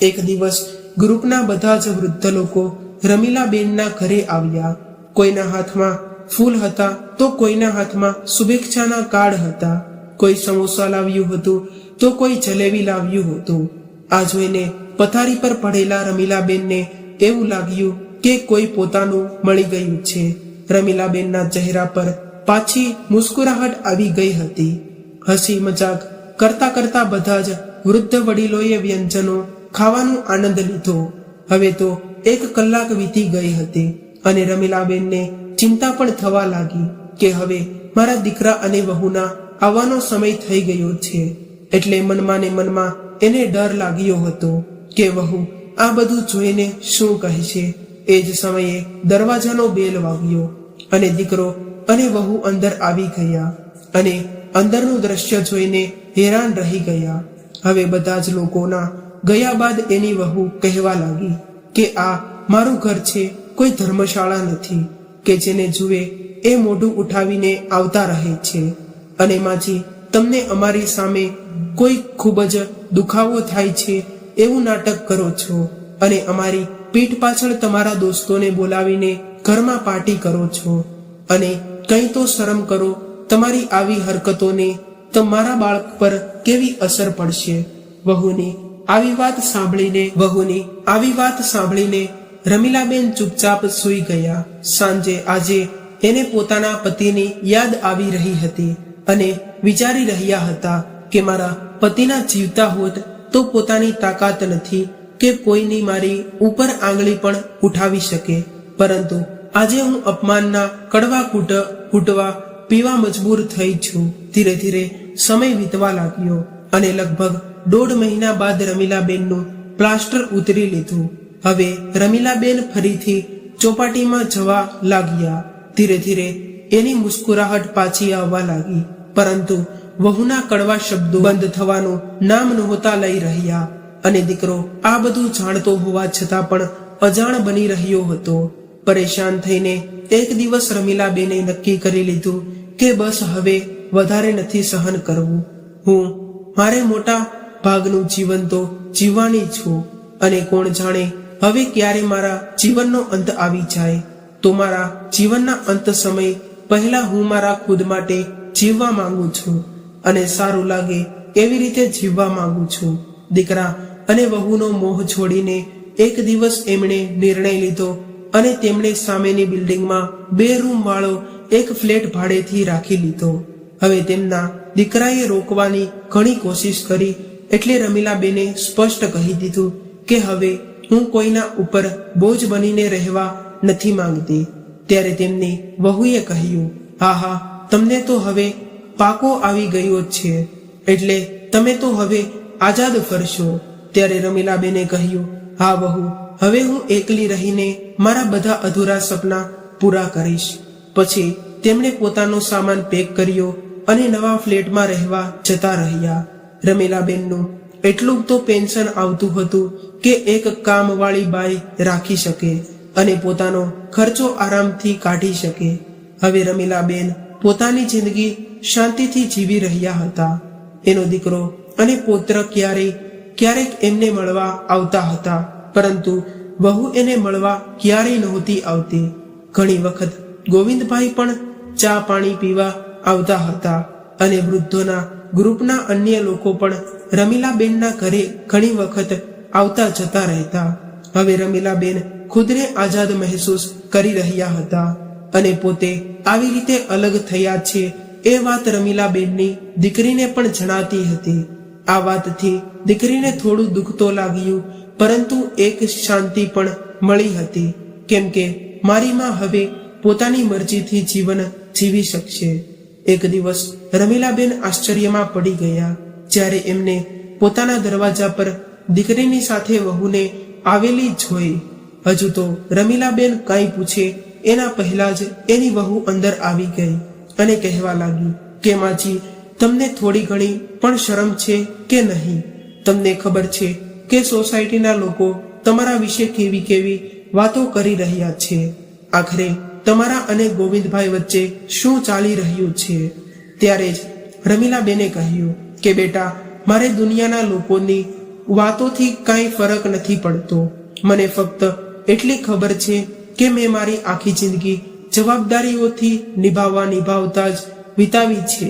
A: એક દિવસ ગ્રુપના બધા જ વૃદ્ધ લોકો રમીલાબેનના ઘરે આવ્યા. કોઈના હાથમાં ફૂલ હતા તો કોઈના હાથમાં શુભેચ્છાના કાર્ડ હતા. કોઈ સમોસા લાવ્યું હતું તો કોઈ જલેબી લાવ્યું હતું. આ જોઈને પથારી પર પડેલા રમીલાબેનને એવું લાગ્યું કે કોઈ પોતાનું મળી ગયું છે. રમીલાબેનના ચહેરા પર પાછી મુસ્કુરાહટ આવી ગઈ હતી. હસી મજાક કરતા કરતા બધા જ વૃદ્ધ વડીલોએ વ્યંજનો ખાવાનો આનંદ લીધો. હવે તો 1 કલાક વીતી ગઈ હતી અને રમીલાબેનને ચિંતા પણ થવા લાગી કે હવે મારા દીકરા અને વહુના આવવાનો સમય થઈ ગયો છે. એટલે મનમાં ને મનમાં એને ડર લાગ્યો હતો કે વહુ આ બધું જોઈને શું કહેશે. એ જ સમયે દરવાજાનો બેલ વાગ્યો અને દીકરો અને વહુ અંદર આવી ગયા અને અંદરનું દ્રશ્ય જોઈને હેરાન રહી ગયા. હવે બધા જ લોકોના ગયા બાદ એની વહુ કહેવા લાગી કે આ મારું ઘર છે, કોઈ ધર્મશાળા નથી કે જેને જુએ એ મોઢું ઉઠાવીને આવતા રહે છે. અને માજી, તમને અમારી સામે કોઈ ખૂબ જ દુખાવો થાય છે એવું નાટક કરો છો અને અમારી પીઠ પાછળ તમારા દોસ્તોને બોલાવીને ઘરમાં પાર્ટી કરો છો. અને કંઈ તો શરમ કરો. તમારી આવી હરકતોને તમારા બાળક પર કેવી અસર પડશે. વહુની આવી વાત સાંભળીને રમીલાબેન ચૂપચાપ સૂઈ ગયા. સાંજે આજે એને પોતાના પતિની યાદ આવી રહી હતી અને વિચારી રહ્યા હતા કે મારા પતિના જીવતા હોત તો પોતાની તાકાત નથી કે કોઈની મારી ઉપર આંગળી પણ ઉઠાવી શકે, પરંતુ આજે હું અપમાનના કડવા કૂટવા પીવા મજબૂર થઈ છું. ધીરે ધીરે સમય વીતવા લાગ્યો અને લગભગ 1.5 મહિના બાદ રમીલાબેનનું પ્લાસ્ટર ઉતરી લીધું. હવે રમીલાબેન ફરીથી ચોપાટીમાં જવા લાગ્યા. ધીરે ધીરે એની મુસ્કુરાહટ પાછી આવવા લાગી, પરંતુ વહુના કડવા શબ્દો બંધ થવાનું નામ નહોતા લઈ રહ્યા. અને દીકરો આ બધું જાણતો હોવા છતાં પણ અજાણ બની રહ્યો હતો. પરેશાન થઈને એક દિવસ રમીલાબેને નક્કી કરી લીધું કે બસ હવે વધારે નથી સહન કરવું. હું મારે મોટા ભાગનું જીવન તો જીવવાની છું અને કોણ જાણે હવે ક્યારે મારા જીવનનો અંત આવી જાય. તો મારા જીવનના અંત સમય પહેલા હું મારા ખુદ માટે જીવવા માંગુ છું અને સારું લાગે એવી રીતે જીવવા માંગુ છું. દીકરા અને વહુનો મોહ છોડીને એક દિવસ એમણે નિર્ણય લીધો અને તેમણે સામેની બિલ્ડિંગમાં 2 રૂમ વાળો એક ફ્લેટ ભાડેથી રાખી લીધો. હવે તેમના દીકરાએ રોકવાની ઘણી કોશિશ કરી એટલે રમીલાબેને સ્પષ્ટ કહી દીધું કે હવે હું કોઈના ઉપર બોજ બનીને રહેવા નથી માંગતી. ત્યારે તેમની વહુએ કહ્યું, હા, તમને તો હવે પાકો આવી ગયો છે, એટલે તમે તો હવે આઝાદ ફરશો. ત્યારે રમીલાબેને કહ્યું, હા વહુ, હવે હું એકલી રહીને મારા બધા અધૂરા સપના પૂરા કરીશ. પછી તેમણે પોતાનો સામાન પેક કર્યો અને નવા ફ્લેટમાં રહેવા જતા રહ્યા. રમીલાબેનનું એટલું તો પેન્શન આવતું હતું કે એક કામવાળી બાઈ રાખી શકે અને પોતાનો ખર્ચો આરામથી કાઢી શકે. હવે રમીલાબેન પોતાની જિંદગી શાંતિથી જીવી રહ્યા હતા. એનો દીકરો અને પૌત્ર ક્યારેક એમને મળવા આવતા હતા, પરંતુ વહુ એને મળવા ક્યારેય નહોતી આવતી. ઘણી વખત ગોવિંદભાઈ પણ ચા પાણી પીવા આવતા હતા અને વૃદ્ધોના ગ્રુપના અન્ય લોકો પણ રમીલાબેનના ઘરે ઘણી વખત આવતા જતા રહેતા. હવે રમીલાબેન ખુદને આઝાદ મહેસૂસ કરી રહ્યા હતા અને પોતે આવી રીતે અલગ થયા છે એ વાત રમીલાબેનની દીકરીને પણ જણાતી હતી. આ વાતથી દીકરીને થોડું દુઃખ તો લાગ્યું, પરંતુ એક શાંતિ પણ મળી હતી, કેમ કે મારી માં હવે પોતાની મરજીથી જીવન જીવી શકશે. એક દિવસ રમીલાબેન આશ્ચર્યમાં પડી ગયા જ્યારે એમને પોતાના દરવાજા પર દીકરીની સાથે વહુને આવેલી જોઈ. હજુ તો રમીલાબેન કંઈ પૂછે એના પહેલા જ એની વહુ અંદર આવી ગઈ અને કહેવા લાગી કે માજી, તમને થોડી ઘણી પણ શરમ છે કે નહીં? તમને ખબર છે કે સોસાયટીના લોકો તમારા વિશે કેવી વાતો કરી રહ્યા છે. આખરે તમારા અને ગોવિંદભાઈ વચ્ચે શું ચાલી રહ્યું છે? ત્યારે જ રમીલાબેને કહ્યું કે બેટા, મારે દુનિયાના લોકોની વાતોથી કાંઈ ફરક નથી પડતો. મને ફક્ત એટલી ખબર છે કે મેં મારી આખી જિંદગી જવાબદારીઓથી નિભાવતા જ વિતાવી છે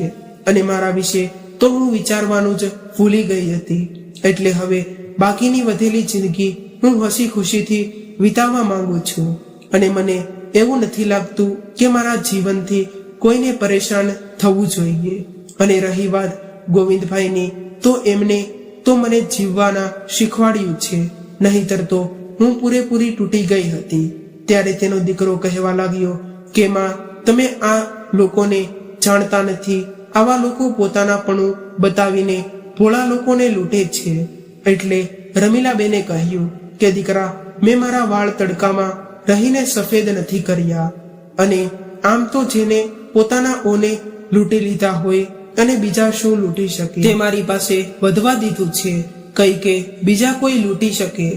A: અને મારા વિશે તો હું વિચારવાનું જ ભૂલી ગઈ હતી. એટલે હવે બાકીની વધેલી જિંદગી હું હસી ખુશીથી વિતાવવા માંગુ છું અને મને એવું નથી લાગતું કે મારા જીવનથી કોઈને પરેશાન થવું જોઈએ. અને રહી વાત ગોવિંદભાઈની, તો એમને તો મને જીવવાના શીખવાડ્યું છે, નહીંતર તો હું પૂરેપૂરી તૂટી ગઈ હતી. ત્યારે તેનો દીકરો કહેવા લાગ્યો કે માં, તમે આ લોકોને જાણતા નથી. આવા લોકો પોતાનાપણું બતાવીને ભોળા લોકોને લૂંટે છે. એટલે રમીલાબેને કહ્યું કે દીકરા, મેં મારા વાળ તડકામાં રહીને સફેદ નથી કર્યા. અને આમ તો જેને પોતાના ઓને લૂંટી લીધા હોય અને બીજા શું લૂંટી શકે, તે મારી પાસે વધવા દીધું છે. કઈ કે બીજા કોઈ લૂંટી શકે.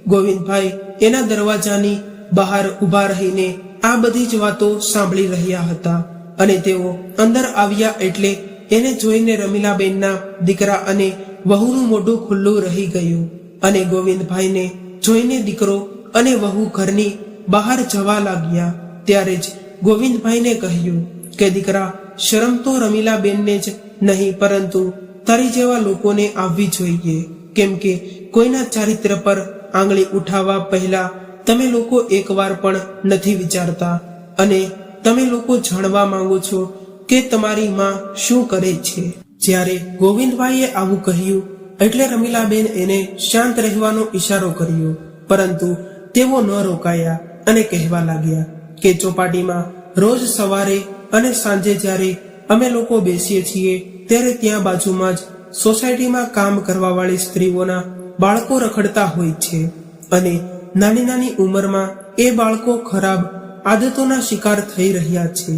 A: ગોવિંદભાઈ એના દરવાજાની બહાર ઊભા રહીને આ બધી જ વાતો સાંભળી રહ્યા હતા. અને તેઓ અંદર આવ્યા એટલે એને જોઈને રમીલાબેનના દીકરા અને વહુનું મોઢું ખુલ્લું રહી ગયું. અને ગોવિંદભાઈને જોઈને દીકરો અને વહુ ઘરની બહાર જવા લાગ્યા. ત્યારે જ ગોવિંદભાઈને કહ્યું કે દીકરા, શરમ તો રમીલાબેનને જ નહીં પરંતુ તારી જેવા લોકોને આવવી જોઈએ. કેમ કે કોઈના ચારિત્ર પર આંગળી ઉઠાવવા પહેલા તમે લોકો એકવાર પણ નથી વિચારતા. અને તમે લોકો જાણવા માંગો છો કે તમારી માં શું કરે છે. જ્યારે ગોવિંદભાઈએ આવું કહ્યું એટલે રમીલાબેન એને શાંત રહેવાનો ઈશારો કર્યો. પરંતુ તેઓ ન રોકાયા અને કહેવા લાગ્યા કે ચોપાટીમાં રોજ સવારે અને સાંજે જ્યારે અમે લોકો બેસીએ છીએ ત્યારે ત્યાં બાજુમાં જ સોસાયટીમાં કામ કરવાવાળી સ્ત્રીઓના બાળકો રખડતા હોય છે. અને નાની નાની ઉંમરમાં એ બાળકો ખરાબ આદતોના શિકાર થઈ રહ્યા છે.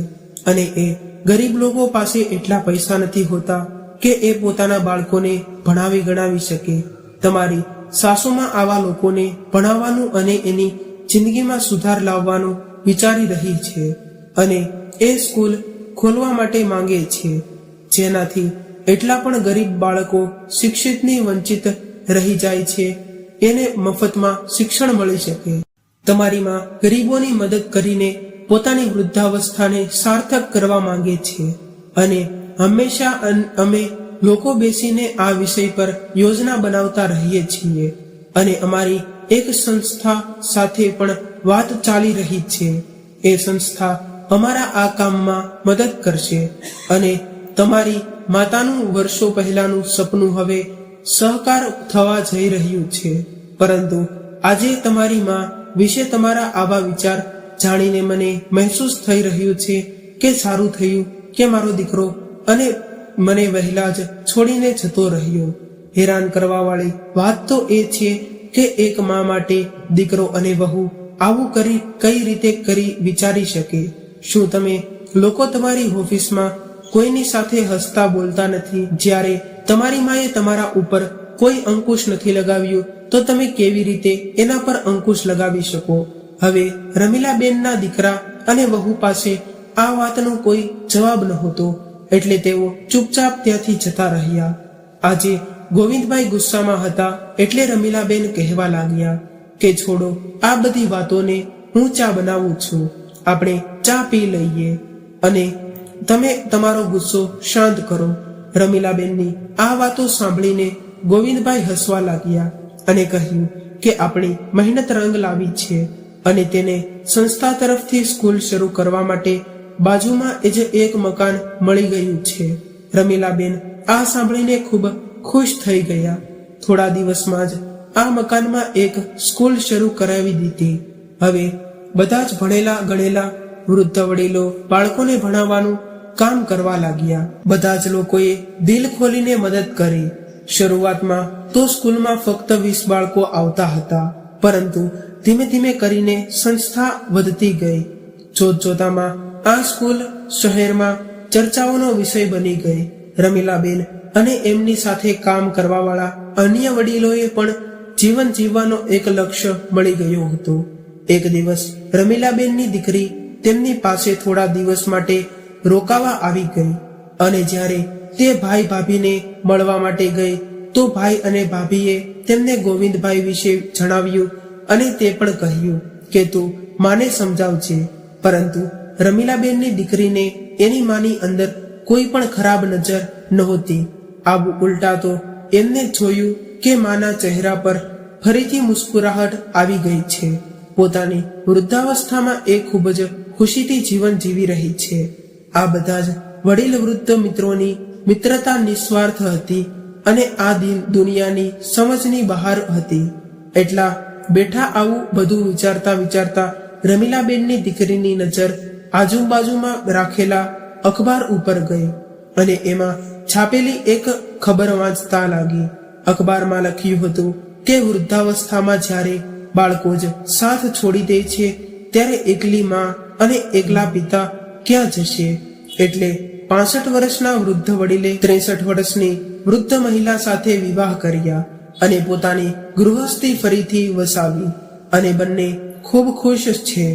A: અને એ ગરીબ લોકો પાસે એટલા પૈસા નથી હોતા કે એ પોતાના બાળકોને ભણાવી ગણાવી શકે. તમારી સાસુમાં આવા લોકોને ભણાવવાનું અને એની જિંદગીમાં સુધાર લાવવાનું વિચારી રહી છે. અને એ સ્કૂલ ખોલવા માટે માંગે છે જેનાથી એટલા પણ ગરીબ બાળકો શિક્ષિતની વંચિત રહી જાય છે, એને મફતમાં શિક્ષણ મળી શકે. તમારી માં ગરીબોની મદદ કરીને પોતાની વૃદ્ધાવસ્થાને સાર્થક કરવા માંગે છે. અને હંમેશા અમે લોકો બેસીને આ વિષય પર યોજના બનાવતા રહીએ છીએ. અને અમારી એક સંસ્થા સાથે પણ વાત ચાલી રહી છે. એ સંસ્થા અમારા આ કામમાં મદદ કરશે. અને તમારી માતાનું વર્ષો પહેલાનું સપનું હવે સહકાર થવા જઈ રહ્યું છે. પરંતુ આજે તમારી માં વિશે તમારા આવા વિચાર જાણીને મને મહેસૂસ થઈ રહ્યું છે કે સારું થયું કે મારો દીકરો અને મને વહેલા જ છોડીને જતો રહ્યો. હેરાન કરવા વાળી વાત તો એ છે કે એક મા માટે દીકરો અને વહુ આવું કઈ રીતે કરી વિચારી શકે. શું તમે લોકો તમારી ઓફિસમાં કોઈની સાથે હસતા બોલતા નથી? જ્યારે તમારી માએ તમારા ઉપર કોઈ અંકુશ નથી લગાવ્યું તો તમે કેવી રીતે એના પર અંકુશ લગાવી શકો? હવે રમીલાબેનના દીકરા અને વહુ પાસે આ વાતનો કોઈ જવાબ નહોતો એટલે તેઓ ચૂપચાપ ત્યાંથી જતા રહ્યા. આજે ગોવિંદભાઈ ગુસ્સામાં હતા એટલે રમીલાબેન કહેવા લાગ્યા કે છોડો આ બધી વાતોને, હું ચા બનાવું છું, આપણે ચા પી લઈએ અને તમે તમારો ગુસ્સો શાંત કરો. રમીલાબેનની આ વાતો સાંભળીને ગોવિંદભાઈ હસવા લાગ્યા અને કહ્યું કે આપણી મહેનત રંગ લાવી છે અને તેને સંસ્થા તરફથી સ્કૂલ શરૂ કરવા માટે બાજુમાં જ એક મકાન મળી ગયું છે. રમીલાબેન આ સાંભળીને ખૂબ ખુશ થઈ ગયા. થોડા દિવસમાં જ આ મકાનમાં એક સ્કૂલ શરૂ કરાવી દીધી. હવે બધા જ ભણેલા ગણેલા વૃદ્ધ વડીલો બાળકોને ભણાવવાનું કામ કરવા લાગ્યા. બધા જ લોકોએ દિલ ખોલીને મદદ કરી. શરૂઆતમાં તો સ્કૂલમાં ફક્ત 20 બાળકો આવતા હતા, પરંતુ ધીમે ધીમે કરીને સંસ્થા વધતી ગઈ. જોતજોતામાં આ સ્કૂલ શહેરમાં ચર્ચાઓનો વિષય બની ગઈ. રમીલાબેન અને એમની સાથે કામ કરવાવાળા અન્ય વડીલોએ પણ જીવન જીવવાનો એક લક્ષ્ય મળી ગયો હતો. એક દિવસ રમીલાબેનની દીકરી તેમની પાસે થોડા દિવસ માટે રોકાવા આવી ગઈ અને જ્યારે તે ભાઈ ભાભીને મળવા માટે ગઈ તો ભાઈ અને ભાભીએ તેમને ગોવિંદભાઈ વિશે જણાવ્યું અને તે પણ કહ્યું કે તું માને સમજાવજે. પરંતુ રમીલાબેનની દીકરીને એની માની અંદર કોઈ પણ ખરાબ નજર નહોતી. આવું ઉલટા તો એમને જોયું કે માના ચહેરા પર ફરીથી મુસ્કુરાહટ આવી ગઈ છે. પોતાની વૃદ્ધાવસ્થામાં એ ખૂબ જ ખુશીથી જીવન જીવી રહી છે. આ બધા જ વડીલ વૃદ્ધ મિત્રોની મિત્રતા નિસ્વાર્થ હતી અને આ દુનિયાની સમજની બહાર હતી. એટલા બેઠા આવું બધું વિચારતા વિચારતા રમીલાબેનની દીકરીની નજર આજુબાજુમાં રાખેલા અખબાર ઉપર ગઈ અને એમાં છાપેલી એક ખબર વાંચતા લાગી. અખબારમાં લખ્યું હતું કે વૃદ્ધાવસ્થામાં જ્યારે બાળકો જ સાથ છોડી દે છે ત્યારે એકલી માં અને એકલા પિતા ક્યાં જશે? એટલે 65 વર્ષના વૃદ્ધ વડીલે 63 વર્ષની વૃદ્ધ મહિલા સાથે વિવાહ કર્યા અને પોતાની ગૃહસ્થી ફરીથી વસાવી અને બંને ખૂબ ખુશ છે.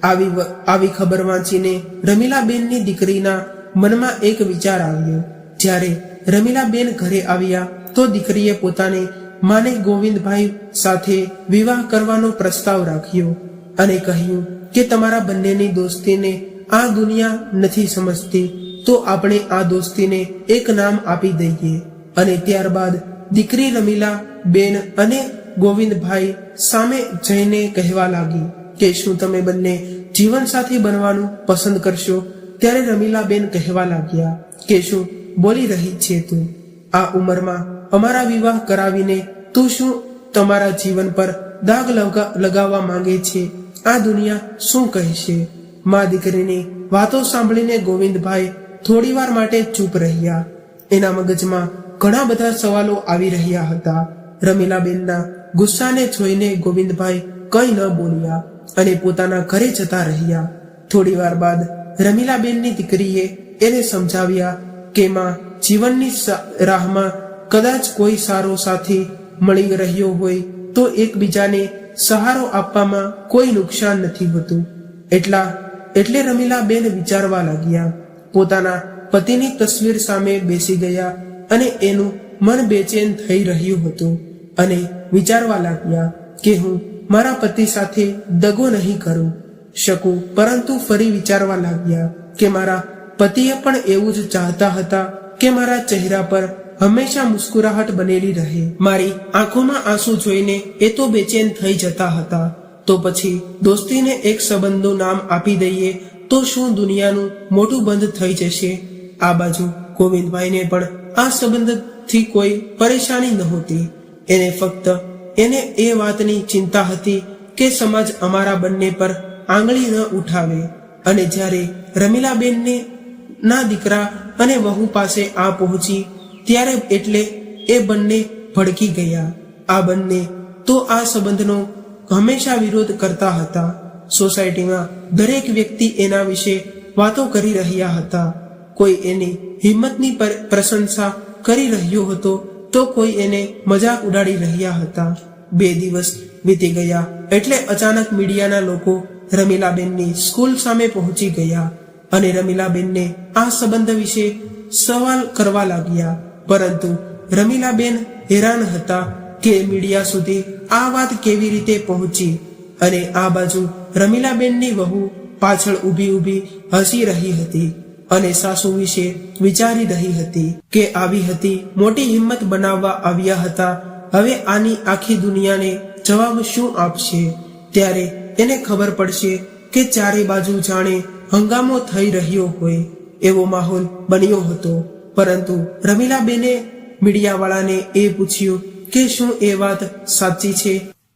A: આવી ખબર વાંચીને રમીલાબેનની દીકરીના મનમાં એક વિચાર આવ્યો. જ્યારે રમીલાબેન ઘરે આવ્યા તો દીકરીએ પોતાને માને ગોવિંદભાઈ સાથે વિવાહ કરવાનો પ્રસ્તાવ રાખ્યો અને કહ્યું કે તમારા બંનેની દોસ્તીને આ દુનિયા નથી સમજતી, તો આપણે આ દોસ્તીને એક નામ આપી દઈએ. અને ત્યારબાદ દીકરી રમીલા બેન અને ગોવિંદભાઈ સામે જઈને કહેવા લાગી કે શું તમે બંને જીવનસાથી બનવાનું પસંદ કરશો? ત્યારે રમીલાબેન કહેવા લાગ્યા કે શું બોલી રહી છે તું? આ ઉંમરમાં અમારા વિવાહ કરાવીને તું શું તમારા જીવન પર દાગ લગાવવા માંગે છે? આ દુનિયા શું કહેશે? મા દીકરીની વાતો સાંભળીને ગોવિંદભાઈ થોડીવાર માટે ચૂપ રહ્યા. એના મગજમાં ઘણા બધા સવાલો આવી રહ્યા હતા. રમીલાબેનના ગુસ્સાને જોઈને ગોવિંદભાઈ કંઈ ન બોલ્યા અને પોતાના ઘરે જતા રહ્યા. થોડીવાર બાદ રમીલાબેનની દીકરીએ એને સમજાવ્યા કે માં, જીવનની રાહમાં કદાચ કોઈ સારો સાથી મળી રહ્યો હોય તો એકબીજાને સહારો આપવામાં કોઈ નુકસાન નથી હોતું. એટલે રમીલાબેન વિચારવા લાગ્યા. પોતાના પતિની તસવીર સામે બેસી ગયા અને એનું મન બેચેન થઈ રહ્યું હતું અને વિચારવા લાગ્યા કે હું મારા પતિ સાથે દગો નહીં કરું શકું. પરંતુ ફરી વિચારવા લાગ્યા કે મારા પતિએ પણ એવું જ ચાહતા હતા કે મારા ચહેરા પર હંમેશા મુસ્કુરાહટ બનેલી રહે. મારી આંખોમાં આંસુ જોઈને એ તો બેચેન થઈ જતા હતા. તો પછી દોસ્તીને એક સંબંધનું નામ આપી દઈએ તો શું દુનિયાનું મોટું બંધ થઈ જશે? આ બાજુ ગોવિંદભાઈને પણ આ સંબંધથી કોઈ પરેશાની નહોતી. એને ફક્ત એ વાતની ચિંતા હતી કે સમાજ અમારા બંને પર આંગળી ન ઉઠાવે. અને જ્યારે રમીલાબેનને ના દીકરા અને વહુ પાસે આ પહોંચી ત્યારે એટલે એ બંને ભડકી ગયા. આ બંને તો આ સંબંધનો હંમેશા વિરોધ કરતા હતા. સોસાયટીમાં દરેક વ્યક્તિ એના વિશે વાતો કરી રહ્યા હતા. કોઈ એની હિંમતની પ્રશંસા કરી રહ્યો હતો તો કોઈ એને મજાક ઉડાડી રહ્યા હતા. 2 દિવસ વીતી ગયા એટલે અચાનક મીડિયાના લોકો રમીલાબેનની સ્કૂલ સામે પહોંચી ગયા અને રમીલાબેનને આ સંબંધ વિશે સવાલ કરવા લાગ્યા. પરંતુ રમીલાબેન હેરાન હતા કે મીડિયા સુધી આ વાત કેવી રીતે પહોંચી. અને આ બાજુ રમીલાબેનની વહુ પાછળ ઊભી હસી રહી હતી અને સાસુ વિશે વિચારી રહી હતી કે આવી હતી મોટી હિંમત બનાવવા આવ્યા હતા, હવે આની આખી દુનિયાને જવાબ શું આપશે? ત્યારે એને ખબર પડશે કે ચારે બાજુ જાણે હંગામો થઈ રહ્યો હોય એવો માહોલ બન્યો હતો. પરંતુ રમીલાબેને મીડિયાવાળાને એ પૂછ્યું કે શું એ વાત સાચી છે?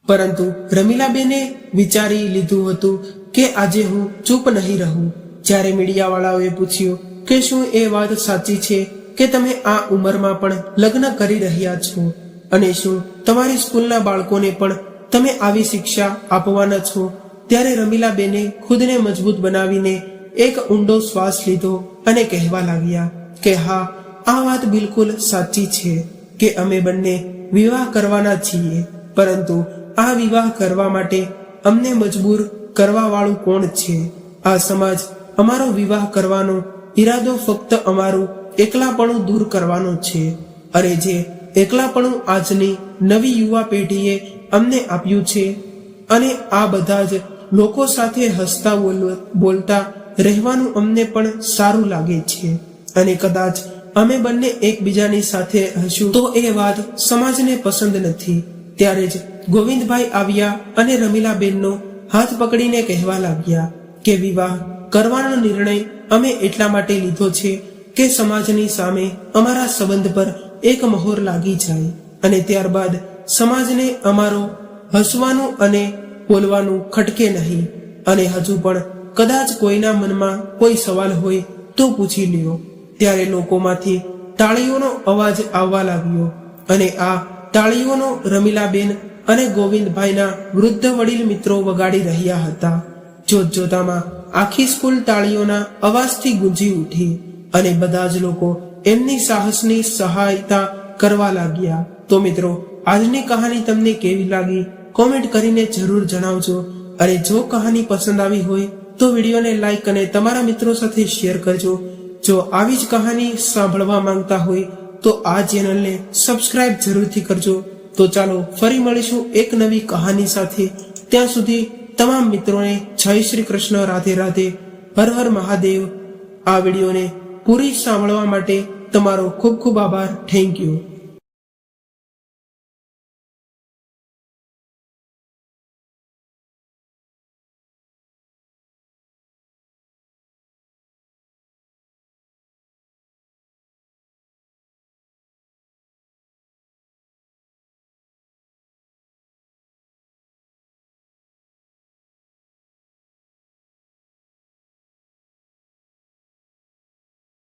A: પરંતુ રમીલાબેને વિચારી લીધું હતું કે આજે હું ચૂપ નહીં રહું. જ્યારે મીડિયાવાળાઓએ પૂછ્યું કે શું એ વાત સાચી છે કે તમે આ ઉંમરમાં પણ લગ્ન કરી રહ્યા છો અને શું તમારી સ્કૂલના બાળકોને પણ તમે આવી શિક્ષા આપવાના છો? ત્યારે રમીલાબેને ખુદને મજબૂત બનાવીને એક ઊંડો શ્વાસ લીધો અને કહેવા લાગ્યા કે હા, આ વાત બિલકુલ સાચી છે કે અમે બંને વિવાહ કરવાના છીએ. પરંતુ આ વિવાહ કરવા માટે અમને મજબૂર કરવા વાળું કોણ છે? આ સમાજ અમારો વિવાહ કરવાનો ઈરાદો ફક્ત અમારું એકલાપણું દૂર કરવાનો છે. અને જે એકલાપણું આજની નવી યુવા પેઢીએ અમને આપ્યું છે અને આ બધા જ લોકો સાથે હસતા બોલતા રહેવાનું અમને પણ સારું લાગે છે. અને કદાચ અમે બંને એકબીજાની સાથે હશું તો એ વાત સમાજને પસંદ નથી. ત્યારે જ ગોવિંદભાઈ આવ્યા અને રમીલાબેનનો હાથ પકડીને કહેવા લાગ્યા કે વિવાહ કરવાનો નિર્ણય અમે એટલા માટે લીધો છે કે સમાજની સામે અમારા સંબંધ પર એક મહોર લાગી જાય અને ત્યારબાદ સમાજને અમારો હસવાનું અને બોલવાનું ખટકે નહીં. અને હજુ પણ કદાચ કોઈના મનમાં કોઈ સવાલ હોય તો પૂછી લ્યો. ત્યારે લોકોમાંથી તાળીઓનો અવાજ આવવા લાગ્યો અને આ તાળીઓનો રમીલાબેન અને ગોવિંદભાઈના વૃદ્ધ વડીલ મિત્રો વગાડી રહ્યા હતા. જોતજોતામાં આખી સ્કૂલ તાળીઓના અવાજથી ગુંજી ઉઠી અને બધા જ લોકો એમની સાહસની સહાયતા કરવા લાગ્યા. તો મિત્રો, આજની કહાની તમને કેવી લાગી કોમેન્ટ કરીને જરૂર જણાવજો. અને જો કહાની પસંદ આવી હોય તો વિડીયોને લાઈક અને તમારા મિત્રો સાથે શેર કરજો. જો આવી જ કહાની સાંભળવા માંગતા હોય તો આ ચેનલને સબસ્ક્રાઇબ જરૂરથી કરજો. તો ચાલો ફરી મળીશું એક નવી કહાની સાથે. ત્યાં સુધી તમામ મિત્રોને જય શ્રી કૃષ્ણ, રાધે રાધે, હર હર મહાદેવ. આ વિડીયોને પૂરી સાંભળવા માટે તમારો ખૂબ ખૂબ આભાર. Thank you.